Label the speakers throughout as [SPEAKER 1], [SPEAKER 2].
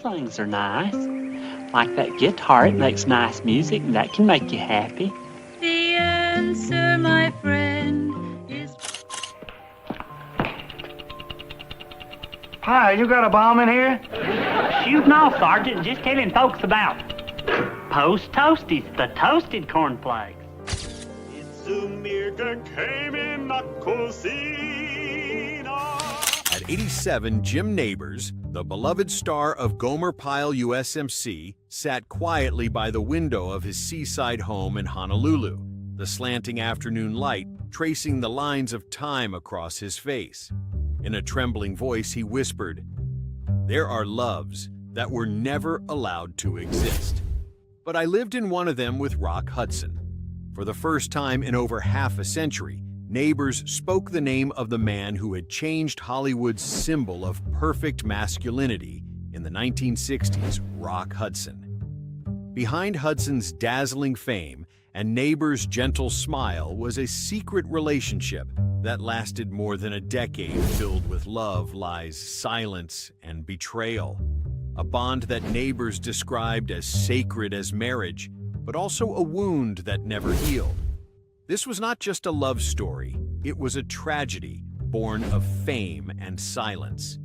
[SPEAKER 1] things are nice. Like that guitar, it makes nice music, and that can make you happy.
[SPEAKER 2] The answer, my friend, is...
[SPEAKER 3] Hi, you got a bomb in here?
[SPEAKER 1] Shooting off, Sergeant, just telling folks about Post Toasties, the toasted cornflakes.
[SPEAKER 4] It's America came in the cocina.
[SPEAKER 5] At 87, Jim Nabors, the beloved star of Gomer Pyle USMC, sat quietly by the window of his seaside home in Honolulu, the slanting afternoon light tracing the lines of time across his face. In a trembling voice, he whispered, "There are loves that were never allowed to exist." But I lived in one of them with Rock Hudson. For the first time in over half a century, Nabors spoke the name of the man who had changed Hollywood's symbol of perfect masculinity in the 1960s, Rock Hudson. Behind Hudson's dazzling fame and Nabors' gentle smile was a secret relationship that lasted more than a decade, filled with love, lies, silence, and betrayal. A bond that Nabors described as sacred as marriage, but also a wound that never healed. This was not just a love story, it was a tragedy born of fame and silence.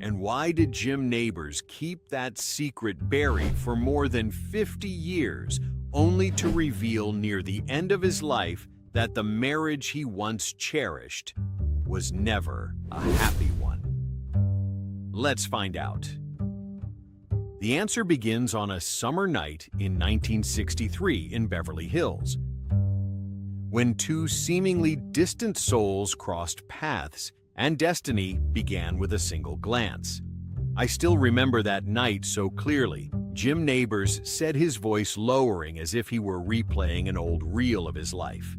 [SPEAKER 5] And why did Jim Nabors keep that secret buried for more than 50 years, only to reveal near the end of his life that the marriage he once cherished was never a happy one? Let's find out. The answer begins on a summer night in 1963 in Beverly Hills, when two seemingly distant souls crossed paths and destiny began with a single glance. I still remember that night so clearly. Jim Nabors said, his voice lowering as if he were replaying an old reel of his life.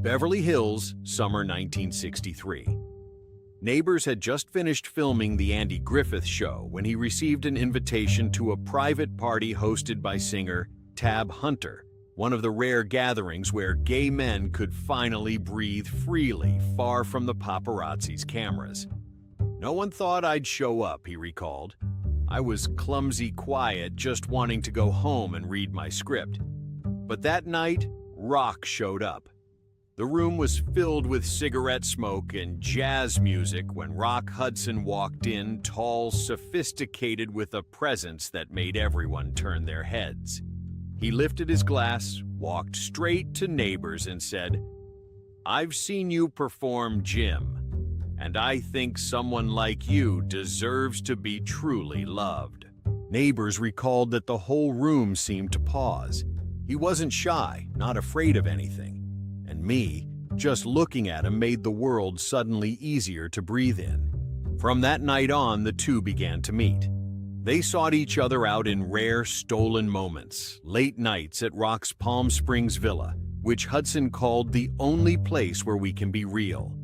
[SPEAKER 5] Beverly Hills, summer 1963. Nabors had just finished filming The Andy Griffith Show when he received an invitation to a private party hosted by singer Tab Hunter, one of the rare gatherings where gay men could finally breathe freely, far from the paparazzi's cameras. "No one thought I'd show up," he recalled. "I was clumsy, quiet, just wanting to go home and read my script." But that night, Rock showed up. The room was filled with cigarette smoke and jazz music when Rock Hudson walked in, tall, sophisticated, with a presence that made everyone turn their heads. He lifted his glass, walked straight to Nabors and said, "I've seen you perform, Jim, and I think someone like you deserves to be truly loved." Nabors recalled that the whole room seemed to pause. He wasn't shy, not afraid of anything. And me, just looking at him made the world suddenly easier to breathe in. From that night on, the two began to meet. They sought each other out in rare, stolen moments, late nights at Rock's Palm Springs villa, which Hudson called the only place where we can be real.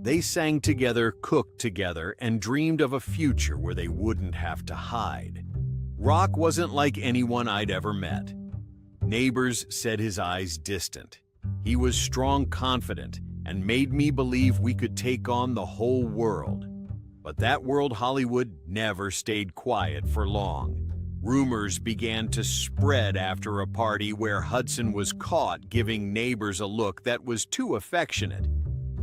[SPEAKER 5] They sang together, cooked together, and dreamed of a future where they wouldn't have to hide. Rock wasn't like anyone I'd ever met. Nabors said, his eyes distant. He was strong, confident, and made me believe we could take on the whole world. But that world, Hollywood, never stayed quiet for long. Rumors began to spread after a party where Hudson was caught giving Nabors a look that was too affectionate.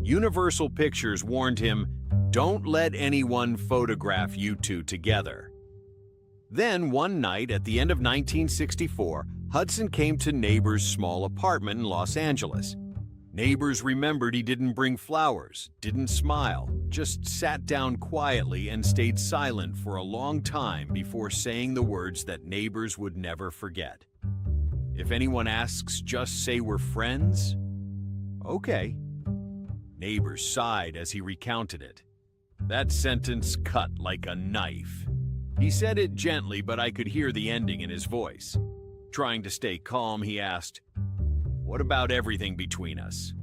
[SPEAKER 5] Universal Pictures warned him, "Don't let anyone photograph you two together." Then one night at the end of 1964, Hudson came to Nabors' small apartment in Los Angeles. Nabors remembered he didn't bring flowers, didn't smile, just sat down quietly and stayed silent for a long time before saying the words that Nabors would never forget. "If anyone asks, just say we're friends?" "Okay." Nabors sighed as he recounted it. That sentence cut like a knife. He said it gently, but I could hear the ending in his voice. Trying to stay calm, he asked, "What about everything between us?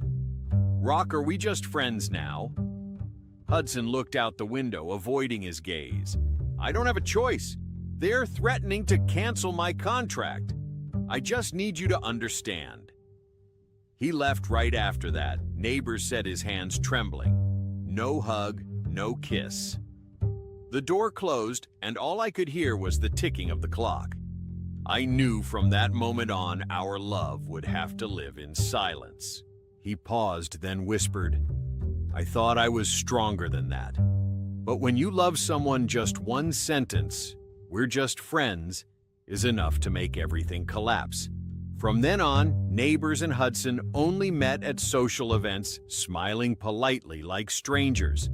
[SPEAKER 5] Rock, are we just friends now?" Hudson looked out the window, avoiding his gaze. "I don't have a choice. They're threatening to cancel my contract. I just need you to understand." He left right after that. Nabors said, his hands trembling. No hug, no kiss. The door closed, and all I could hear was the ticking of the clock. I knew from that moment on our love would have to live in silence. He paused, then whispered, "I thought I was stronger than that. But when you love someone, just one sentence, 'We're just friends,' is enough to make everything collapse." From then on, Nabors and Hudson only met at social events, smiling politely like strangers.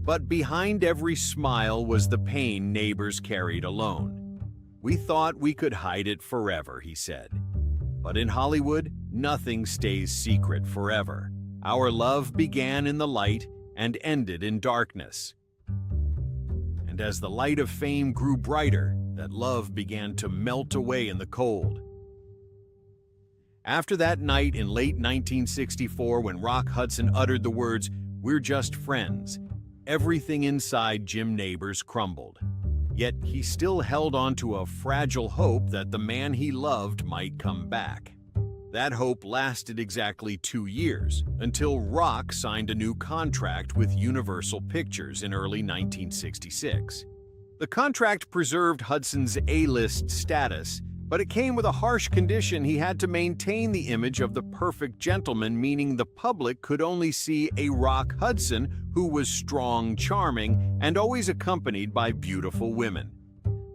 [SPEAKER 5] But behind every smile was the pain Nabors carried alone. "We thought we could hide it forever," he said. "But in Hollywood, nothing stays secret forever. Our love began in the light and ended in darkness. And as the light of fame grew brighter, that love began to melt away in the cold." After that night in late 1964, when Rock Hudson uttered the words, "We're just friends," everything inside Jim Nabors crumbled. Yet he still held on to a fragile hope that the man he loved might come back. That hope lasted exactly 2 years, until Rock signed a new contract with Universal Pictures in early 1966. The contract preserved Hudson's A-list status, but it came with a harsh condition. He had to maintain the image of the perfect gentleman, meaning the public could only see a Rock Hudson who was strong, charming, and always accompanied by beautiful women.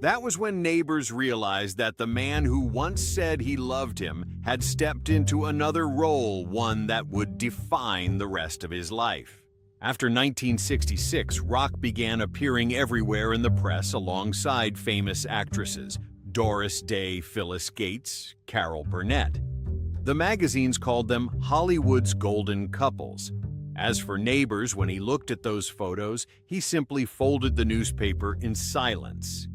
[SPEAKER 5] That was when Nabors realized that the man who once said he loved him had stepped into another role, one that would define the rest of his life. After 1966, Rock began appearing everywhere in the press alongside famous actresses, Doris Day, Phyllis Gates, Carol Burnett. The magazines called them Hollywood's golden couples. As for Nabors, when he looked at those photos, he simply folded the newspaper in silence.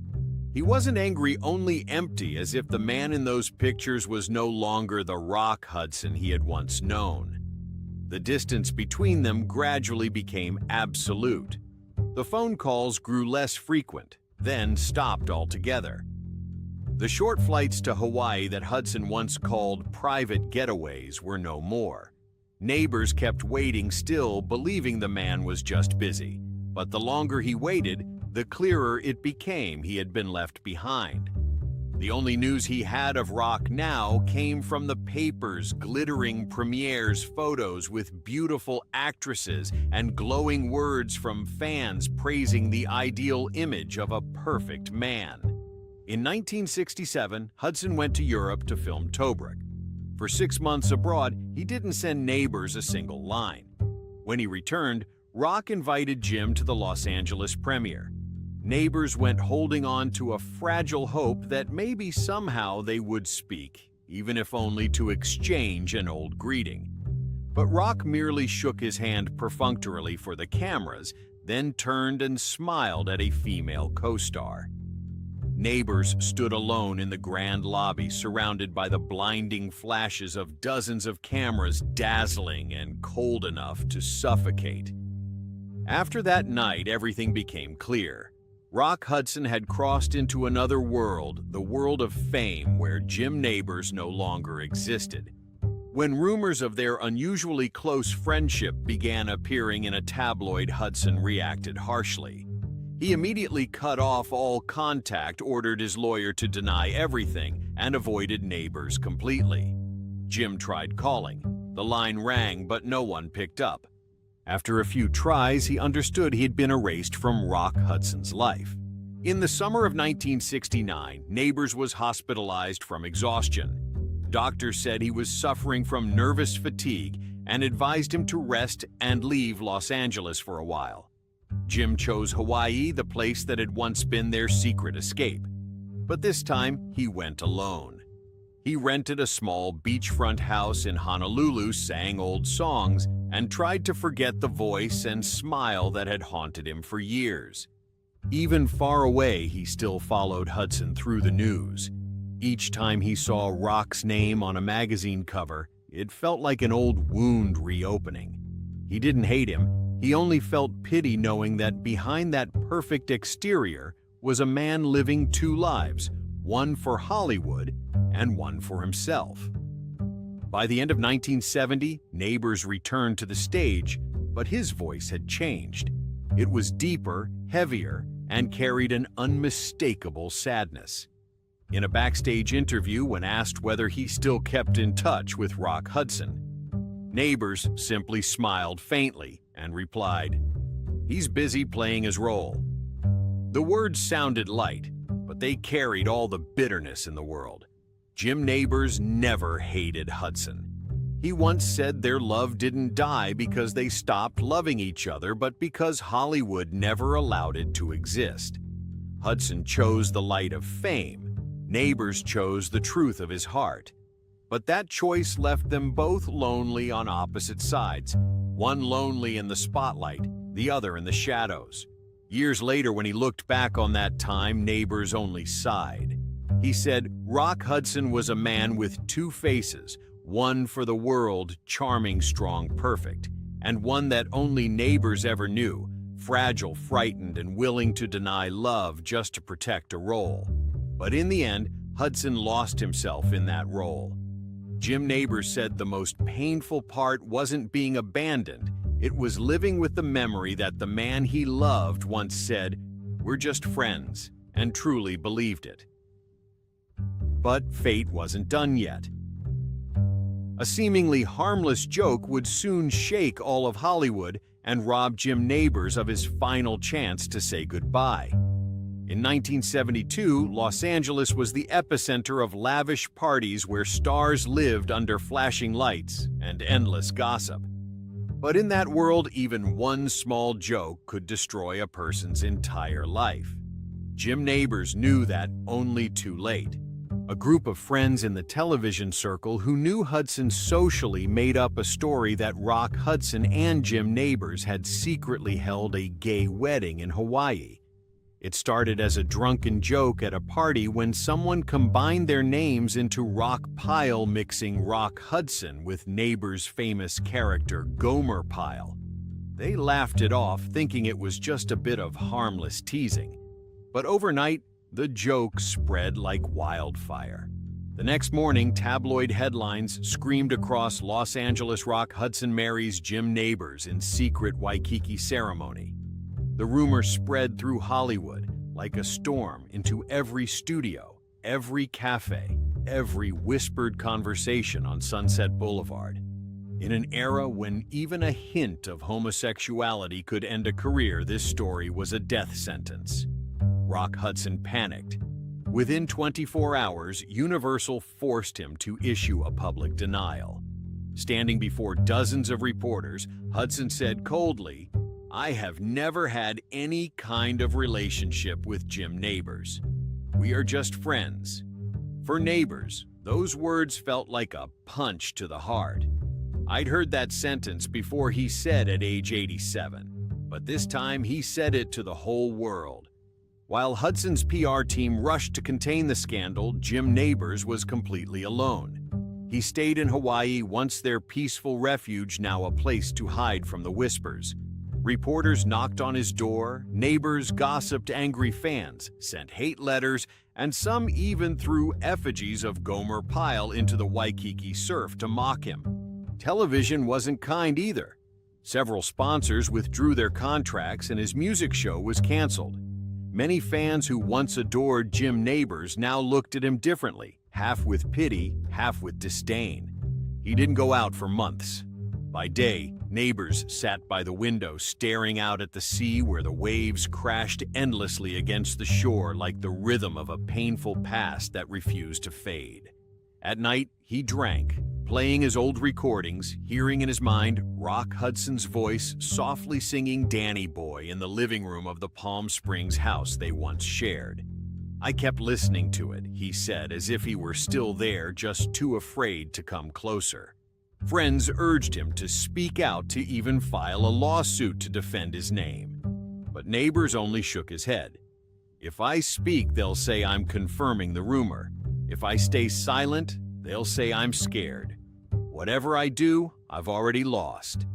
[SPEAKER 5] He wasn't angry, only empty, as if the man in those pictures was no longer the Rock Hudson he had once known. The distance between them gradually became absolute. The phone calls grew less frequent, then stopped altogether. The short flights to Hawaii that Hudson once called private getaways were no more. Nabors kept waiting still, believing the man was just busy. But the longer he waited, the clearer it became he had been left behind. The only news he had of Rock now came from the papers, glittering premieres, photos with beautiful actresses, and glowing words from fans praising the ideal image of a perfect man. In 1967, Hudson went to Europe to film Tobruk. For 6 months abroad, he didn't send Nabors a single line. When he returned, Rock invited Jim to the Los Angeles premiere. Nabors went holding on to a fragile hope that maybe somehow they would speak, even if only to exchange an old greeting. But Rock merely shook his hand perfunctorily for the cameras, then turned and smiled at a female co-star. Nabors stood alone in the grand lobby, surrounded by the blinding flashes of dozens of cameras, dazzling and cold enough to suffocate. After that night, everything became clear. Rock Hudson had crossed into another world, the world of fame, where Jim Nabors no longer existed. When rumors of their unusually close friendship began appearing in a tabloid, Hudson reacted harshly. He immediately cut off all contact, ordered his lawyer to deny everything, and avoided Nabors completely. Jim tried calling. The line rang, but no one picked up. After a few tries, he understood he had been erased from Rock Hudson's life. In the summer of 1969, Nabors was hospitalized from exhaustion. Doctors said he was suffering from nervous fatigue and advised him to rest and leave Los Angeles for a while. Jim chose Hawaii, the place that had once been their secret escape. But this time, he went alone. He rented a small beachfront house in Honolulu, sang old songs, and tried to forget the voice and smile that had haunted him for years. Even far away, he still followed Hudson through the news. Each time he saw Rock's name on a magazine cover, it felt like an old wound reopening. He didn't hate him. He only felt pity, knowing that behind that perfect exterior was a man living two lives, one for Hollywood and one for himself. By the end of 1970, Nabors returned to the stage, but his voice had changed. It was deeper, heavier, and carried an unmistakable sadness. In a backstage interview, when asked whether he still kept in touch with Rock Hudson, Nabors simply smiled faintly and replied, "He's busy playing his role." The words sounded light, but they carried all the bitterness in the world. Jim Nabors never hated Hudson. He once said their love didn't die because they stopped loving each other, but because Hollywood never allowed it to exist. Hudson chose the light of fame. Nabors chose the truth of his heart. But that choice left them both lonely on opposite sides, one lonely in the spotlight, the other in the shadows. Years later, when he looked back on that time, Nabors only sighed. He said, "Rock Hudson was a man with two faces, one for the world, charming, strong, perfect, and one that only Nabors ever knew, fragile, frightened, and willing to deny love just to protect a role." But in the end, Hudson lost himself in that role. Jim Nabors said the most painful part wasn't being abandoned, it was living with the memory that the man he loved once said, "We're just friends," and truly believed it. But fate wasn't done yet. A seemingly harmless joke would soon shake all of Hollywood and rob Jim Nabors of his final chance to say goodbye. In 1972, Los Angeles was the epicenter of lavish parties where stars lived under flashing lights and endless gossip. But in that world, even one small joke could destroy a person's entire life. Jim Nabors knew that only too late. A group of friends in the television circle who knew Hudson socially made up a story that Rock Hudson and Jim Nabors had secretly held a gay wedding in Hawaii. It started as a drunken joke at a party when someone combined their names into Rock Pyle, mixing Rock Hudson with Nabors' famous character Gomer Pyle. They laughed it off, thinking it was just a bit of harmless teasing. But overnight, the joke spread like wildfire. The next morning, tabloid headlines screamed across Los Angeles: Rock Hudson marries Jim Nabors in secret Waikiki ceremony. The rumor spread through Hollywood like a storm into every studio, every cafe, every whispered conversation on Sunset Boulevard. In an era when even a hint of homosexuality could end a career, this story was a death sentence. Rock Hudson panicked. Within 24 hours, Universal forced him to issue a public denial. Standing before dozens of reporters, Hudson said coldly, "I have never had any kind of relationship with Jim Nabors. We are just friends." For Nabors, those words felt like a punch to the heart. I'd heard that sentence before he said at age 87, but this time he said it to the whole world. While Hudson's PR team rushed to contain the scandal, Jim Nabors was completely alone. He stayed in Hawaii, once their peaceful refuge, now a place to hide from the whispers. Reporters knocked on his door, neighbors gossiped angry fans, sent hate letters, and some even threw effigies of Gomer Pyle into the Waikiki surf to mock him. Television wasn't kind either. Several sponsors withdrew their contracts and his music show was canceled. Many fans who once adored Jim Nabors now looked at him differently, half with pity, half with disdain. He didn't go out for months. By day, Nabors sat by the window staring out at the sea where the waves crashed endlessly against the shore like the rhythm of a painful past that refused to fade. At night, he drank, playing his old recordings, hearing in his mind Rock Hudson's voice softly singing Danny Boy in the living room of the Palm Springs house they once shared. "I kept listening to it," he said, as if he were still there, just too afraid to come closer. Friends urged him to speak out, to even file a lawsuit to defend his name. But Nabors only shook his head. "If I speak, they'll say I'm confirming the rumor. If I stay silent, they'll say I'm scared. Whatever I do, I've already lost."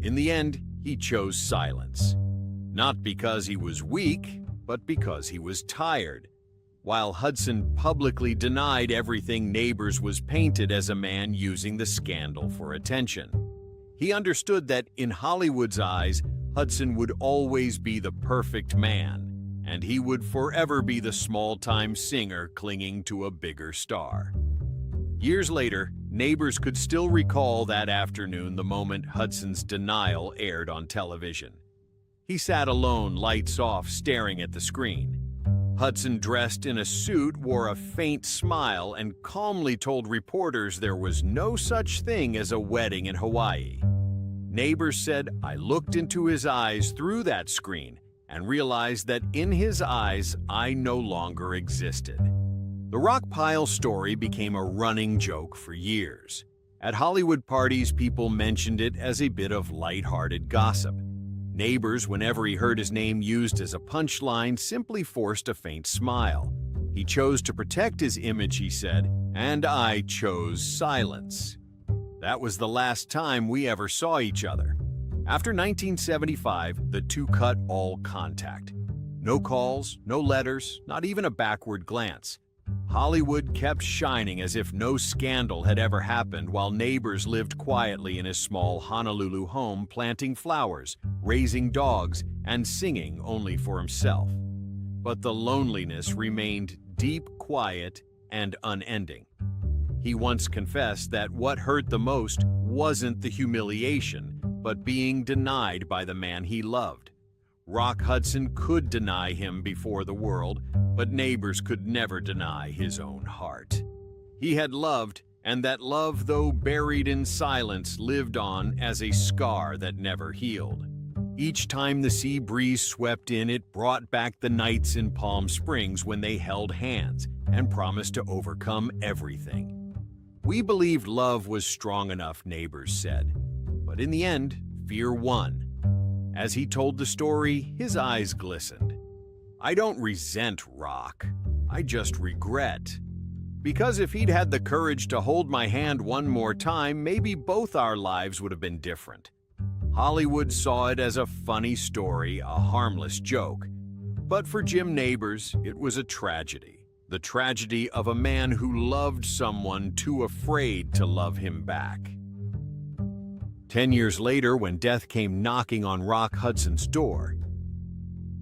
[SPEAKER 5] In the end, he chose silence. Not because he was weak, but because he was tired. While Hudson publicly denied everything, Nabors was painted as a man using the scandal for attention. He understood that in Hollywood's eyes, Hudson would always be the perfect man, and he would forever be the small-time singer clinging to a bigger star. Years later, neighbors could still recall that afternoon, the moment Hudson's denial aired on television. He sat alone, lights off, staring at the screen. Hudson, dressed in a suit, wore a faint smile and calmly told reporters there was no such thing as a wedding in Hawaii. Neighbors said, "I looked into his eyes through that screen and realized that in his eyes I no longer existed." The Rock Pyle story became a running joke for years. At Hollywood parties, people mentioned it as a bit of lighthearted gossip. Neighbors, whenever he heard his name used as a punchline, simply forced a faint smile. He chose to protect his image, he said, and I chose silence. That was the last time we ever saw each other. After 1975, the two cut all contact. No calls, no letters, not even a backward glance. Hollywood kept shining as if no scandal had ever happened, while Neighbors lived quietly in his small Honolulu home, planting flowers, raising dogs, and singing only for himself. But the loneliness remained deep, quiet, and unending. He once confessed that what hurt the most wasn't the humiliation, but being denied by the man he loved. Rock Hudson could deny him before the world, but Neighbors could never deny his own heart. He had loved, and that love, though buried in silence, lived on as a scar that never healed. Each time the sea breeze swept in, it brought back the nights in Palm Springs when they held hands and promised to overcome everything. "We believed love was strong enough," Neighbors said. But in the end, fear won. As he told the story, his eyes glistened. "I don't resent Rock. I just regret. Because if he'd had the courage to hold my hand one more time, maybe both our lives would have been different." Hollywood saw it as a funny story, a harmless joke. But for Jim Neighbors, it was a tragedy. The tragedy of a man who loved someone too afraid to love him back. 10 years later, when death came knocking on Rock Hudson's door,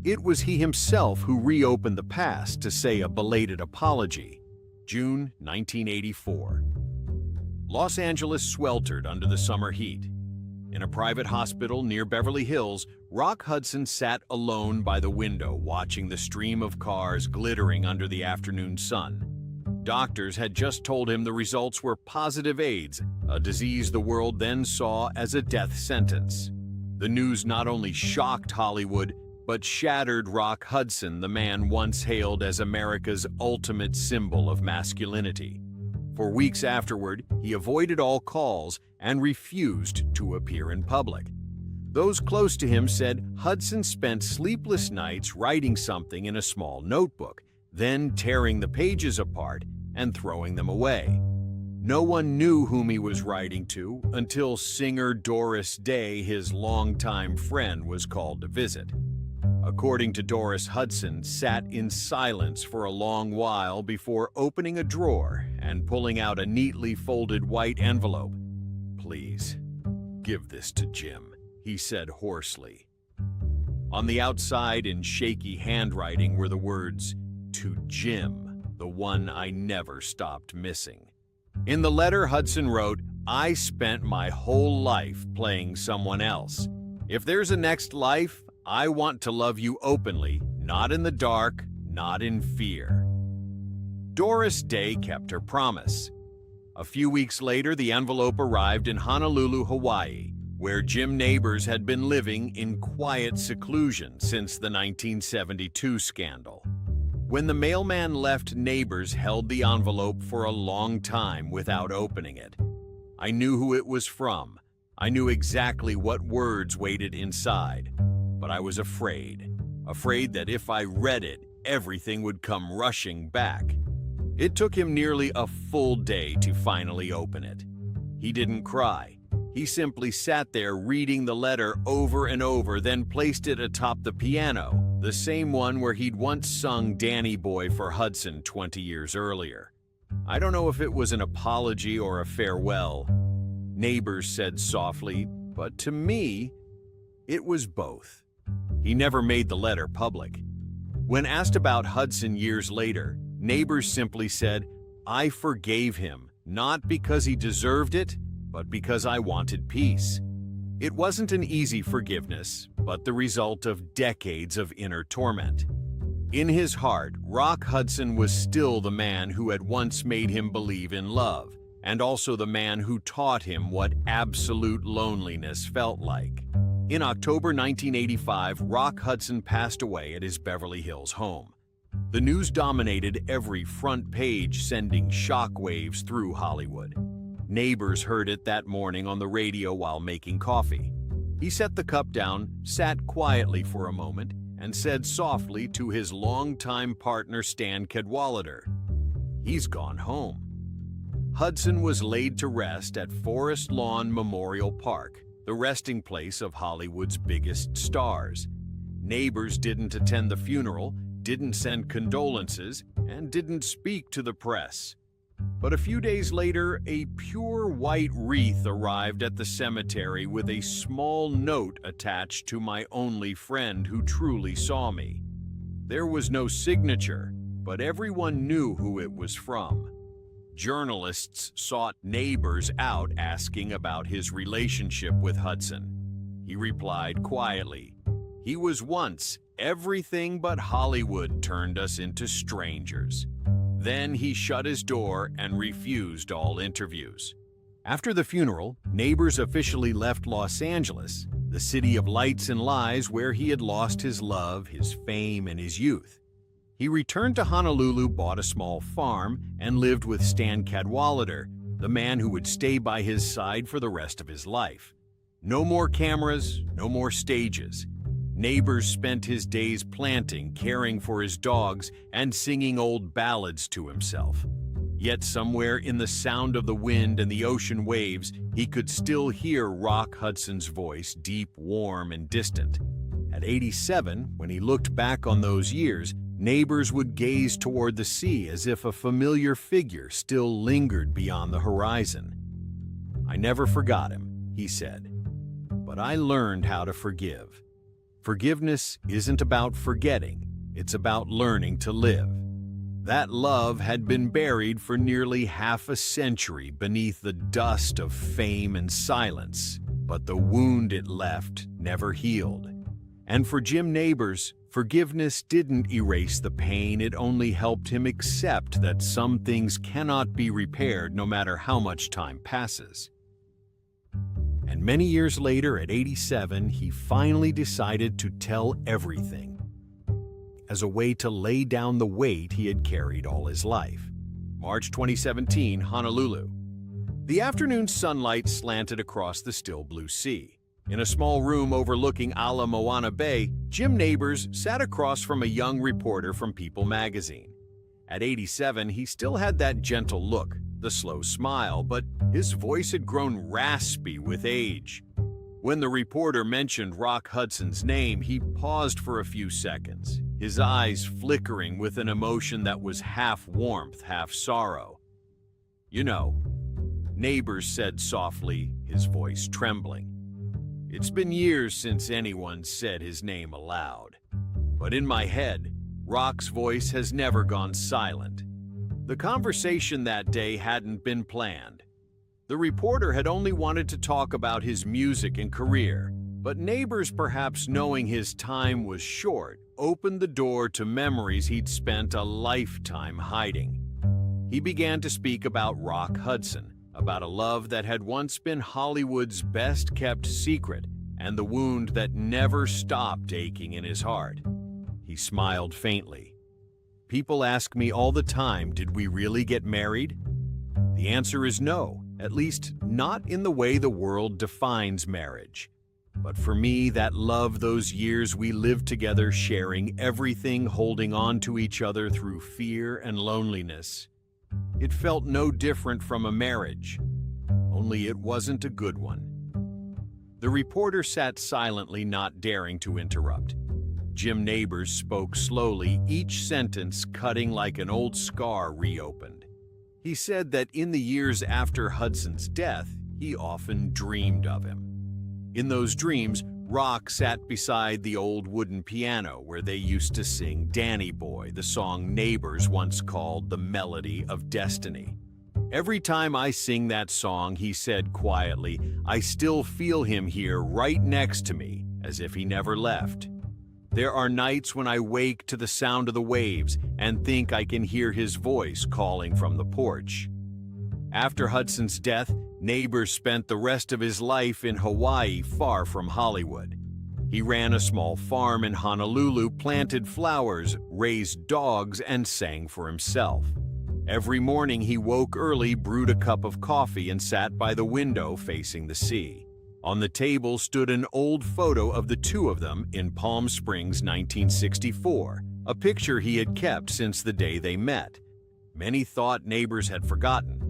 [SPEAKER 5] it was he himself who reopened the past to say a belated apology. June 1984. Los Angeles sweltered under the summer heat. In a private hospital near Beverly Hills, Rock Hudson sat alone by the window, watching the stream of cars glittering under the afternoon sun. Doctors had just told him the results were positive AIDS, a disease the world then saw as a death sentence. The news not only shocked Hollywood, but shattered Rock Hudson, the man once hailed as America's ultimate symbol of masculinity. For weeks afterward, he avoided all calls and refused to appear in public. Those close to him said Hudson spent sleepless nights writing something in a small notebook, then tearing the pages apart and throwing them away. No one knew whom he was writing to until singer Doris Day, his longtime friend, was called to visit. According to Doris, Hudson sat in silence for a long while before opening a drawer and pulling out a neatly folded white envelope. "Please, give this to Jim," he said hoarsely. On the outside, in shaky handwriting, were the words, "To Jim, the one I never stopped missing." In the letter, Hudson wrote, "I spent my whole life playing someone else. If there's a next life, I want to love you openly, not in the dark, not in fear." Doris Day kept her promise. A few weeks later, the envelope arrived in Honolulu, Hawaii, where Jim Neighbors had been living in quiet seclusion since the 1972 scandal. When the mailman left, Neighbors held the envelope for a long time without opening it. "I knew who it was from. I knew exactly what words waited inside. But I was afraid that if I read it, everything would come rushing back." It took him nearly a full day to finally open it. He didn't cry. He simply sat there reading the letter over and over, then placed it atop the piano, the same one where he'd once sung Danny Boy for Hudson 20 years earlier. "I don't know if it was an apology or a farewell," Neighbors said softly, "but to me, it was both." He never made the letter public. When asked about Hudson years later, Nabors simply said, "I forgave him, not because he deserved it, but because I wanted peace." It wasn't an easy forgiveness, but the result of decades of inner torment. In his heart, Rock Hudson was still the man who had once made him believe in love, and also the man who taught him what absolute loneliness felt like. In October 1985, Rock Hudson passed away at his Beverly Hills home. The news dominated every front page, sending shockwaves through Hollywood. Nabors heard it that morning on the radio while making coffee. He set the cup down, sat quietly for a moment, and said softly to his longtime partner Stan Cadwallader, "He's gone home." Hudson was laid to rest at Forest Lawn Memorial Park, the resting place of Hollywood's biggest stars. Nabors didn't attend the funeral, didn't send condolences, and didn't speak to the press. But a few days later, a pure white wreath arrived at the cemetery with a small note attached to my only friend who truly saw me. There was no signature, but everyone knew who it was from. Journalists sought Nabors out asking about his relationship with Hudson. He replied quietly, "He was once everything but Hollywood turned us into strangers." Then he shut his door and refused all interviews. After the funeral, Nabors officially left Los Angeles, the city of lights and lies where he had lost his love, his fame, and his youth. He returned to Honolulu, bought a small farm, and lived with Stan Cadwallader, the man who would stay by his side for the rest of his life. No more cameras, no more stages. Nabors spent his days planting, caring for his dogs, and singing old ballads to himself. Yet somewhere in the sound of the wind and the ocean waves, he could still hear Rock Hudson's voice, deep, warm, and distant. At 87, when he looked back on those years, Nabors would gaze toward the sea as if a familiar figure still lingered beyond the horizon. "I never forgot him," he said, "but I learned how to forgive." Forgiveness isn't about forgetting, it's about learning to live. That love had been buried for nearly half a century beneath the dust of fame and silence, but the wound it left never healed. And for Jim Nabors, forgiveness didn't erase the pain, it only helped him accept that some things cannot be repaired no matter how much time passes. And many years later, at 87, he finally decided to tell everything, as a way to lay down the weight he had carried all his life. March 2017, Honolulu. The afternoon sunlight slanted across the still blue sea. In a small room overlooking Ala Moana Bay, Jim Nabors sat across from a young reporter from People magazine. At 87, he still had that gentle look, the slow smile, but his voice had grown raspy with age. When the reporter mentioned Rock Hudson's name, he paused for a few seconds, his eyes flickering with an emotion that was half warmth, half sorrow. "You know," Nabors said softly, his voice trembling, "it's been years since anyone said his name aloud. But in my head, Rock's voice has never gone silent." The conversation that day hadn't been planned. The reporter had only wanted to talk about his music and career, but Nabors, perhaps knowing his time was short, opened the door to memories he'd spent a lifetime hiding. He began to speak about Rock Hudson, about a love that had once been Hollywood's best-kept secret, and the wound that never stopped aching in his heart. He smiled faintly. "People ask me all the time, did we really get married? The answer is no, at least not in the way the world defines marriage. But for me, that love, those years we lived together, sharing everything, holding on to each other through fear and loneliness, it felt no different from a marriage, only it wasn't a good one." The reporter sat silently, not daring to interrupt. Jim Nabors spoke slowly, each sentence cutting like an old scar reopened. He said that in the years after Hudson's death, he often dreamed of him. In those dreams, Rock sat beside the old wooden piano where they used to sing Danny Boy, the song Nabors once called the melody of destiny. Every time I sing that song, he said quietly, I still feel him here right next to me, as if he never left. There are nights when I wake to the sound of the waves and think I can hear his voice calling from the porch. After Hudson's death, Nabors spent the rest of his life in Hawaii, far from Hollywood. He ran a small farm in Honolulu, planted flowers, raised dogs, and sang for himself. Every morning he woke early, brewed a cup of coffee, and sat by the window facing the sea. On the table stood an old photo of the two of them in Palm Springs, 1964, a picture he had kept since the day they met. Many thought Nabors had forgotten.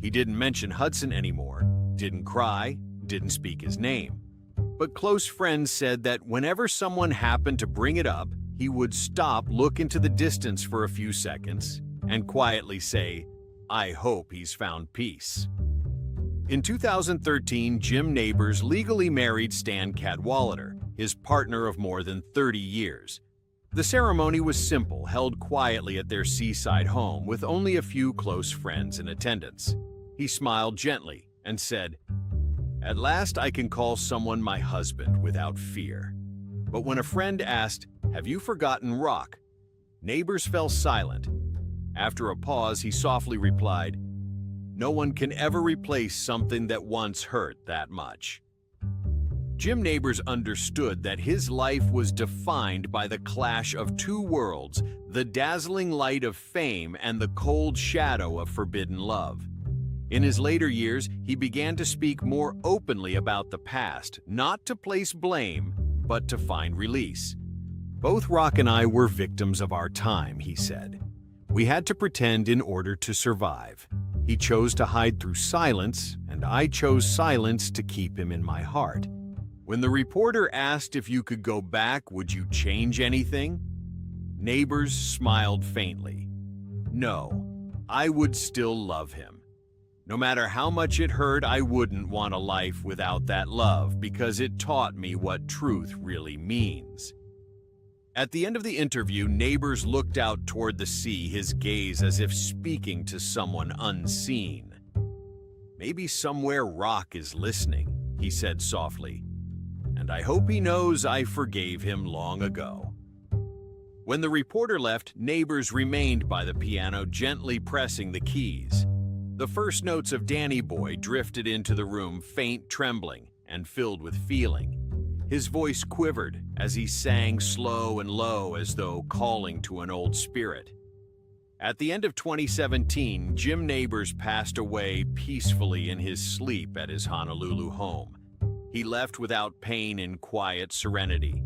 [SPEAKER 5] He didn't mention Hudson anymore, didn't cry, didn't speak his name. But close friends said that whenever someone happened to bring it up, he would stop, look into the distance for a few seconds, and quietly say, I hope he's found peace. In 2013, Jim Nabors legally married Stan Cadwallader, his partner of more than 30 years. The ceremony was simple, held quietly at their seaside home with only a few close friends in attendance. He smiled gently and said, At last I can call someone my husband without fear. But when a friend asked, Have you forgotten Rock? Nabors fell silent. After a pause, he softly replied, No one can ever replace something that once hurt that much. Jim Nabors understood that his life was defined by the clash of two worlds, the dazzling light of fame and the cold shadow of forbidden love. In his later years, he began to speak more openly about the past, not to place blame, but to find release. Both Rock and I were victims of our time, he said. We had to pretend in order to survive. He chose to hide through silence, and I chose silence to keep him in my heart. When the reporter asked if you could go back, would you change anything? Nabors smiled faintly. No, I would still love him. No matter how much it hurt, I wouldn't want a life without that love because it taught me what truth really means. At the end of the interview, Nabors looked out toward the sea, his gaze as if speaking to someone unseen. Maybe somewhere Rock is listening, he said softly, and I hope he knows I forgave him long ago. When the reporter left, Nabors remained by the piano, gently pressing the keys. The first notes of Danny Boy drifted into the room, faint, trembling, and filled with feeling. His voice quivered as he sang slow and low as though calling to an old spirit. At the end of 2017, Jim Nabors passed away peacefully in his sleep at his Honolulu home. He left without pain in quiet serenity.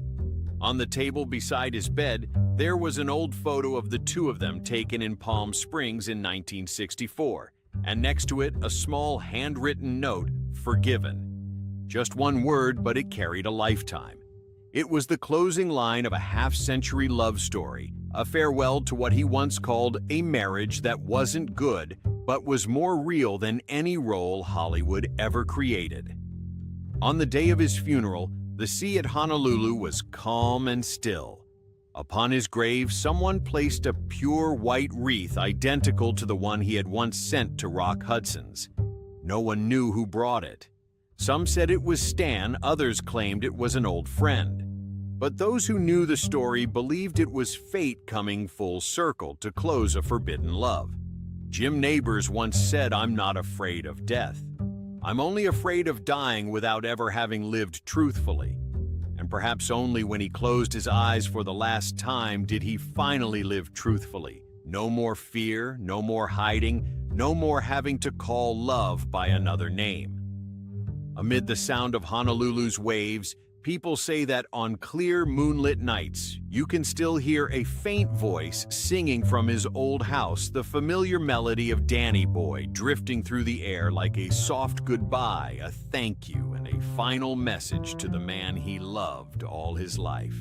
[SPEAKER 5] On the table beside his bed, there was an old photo of the two of them taken in Palm Springs in 1964, and next to it, a small handwritten note, forgiven. Just one word, but it carried a lifetime. It was the closing line of a half-century love story, a farewell to what he once called a marriage that wasn't good, but was more real than any role Hollywood ever created. On the day of his funeral, the sea at Honolulu was calm and still. Upon his grave, someone placed a pure white wreath identical to the one he had once sent to Rock Hudson's. No one knew who brought it. Some said it was Stan, others claimed it was an old friend. But those who knew the story believed it was fate coming full circle to close a forbidden love. Jim Nabors once said, I'm not afraid of death. I'm only afraid of dying without ever having lived truthfully. And perhaps only when he closed his eyes for the last time did he finally live truthfully. No more fear, no more hiding, no more having to call love by another name. Amid the sound of Honolulu's waves, people say that on clear moonlit nights, you can still hear a faint voice singing from his old house the familiar melody of Danny Boy drifting through the air like a soft goodbye, a thank you, and a final message to the man he loved all his life.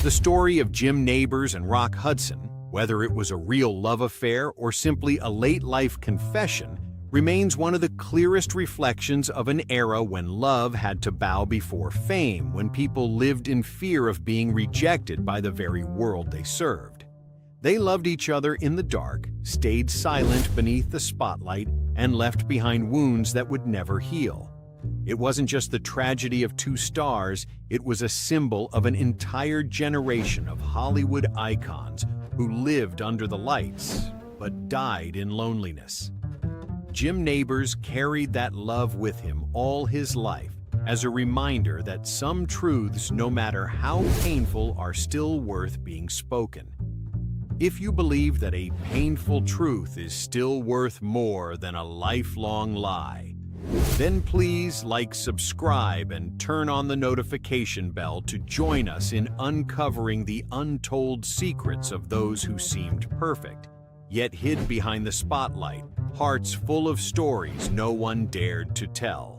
[SPEAKER 5] The story of Jim Nabors and Rock Hudson, whether it was a real love affair or simply a late-life confession, remains one of the clearest reflections of an era when love had to bow before fame, when people lived in fear of being rejected by the very world they served. They loved each other in the dark, stayed silent beneath the spotlight, and left behind wounds that would never heal. It wasn't just the tragedy of two stars, it was a symbol of an entire generation of Hollywood icons who lived under the lights, but died in loneliness. Jim Nabors carried that love with him all his life as a reminder that some truths, no matter how painful, are still worth being spoken. If you believe that a painful truth is still worth more than a lifelong lie, then please like, subscribe, and turn on the notification bell to join us in uncovering the untold secrets of those who seemed perfect, yet hid behind the spotlight, hearts full of stories no one dared to tell.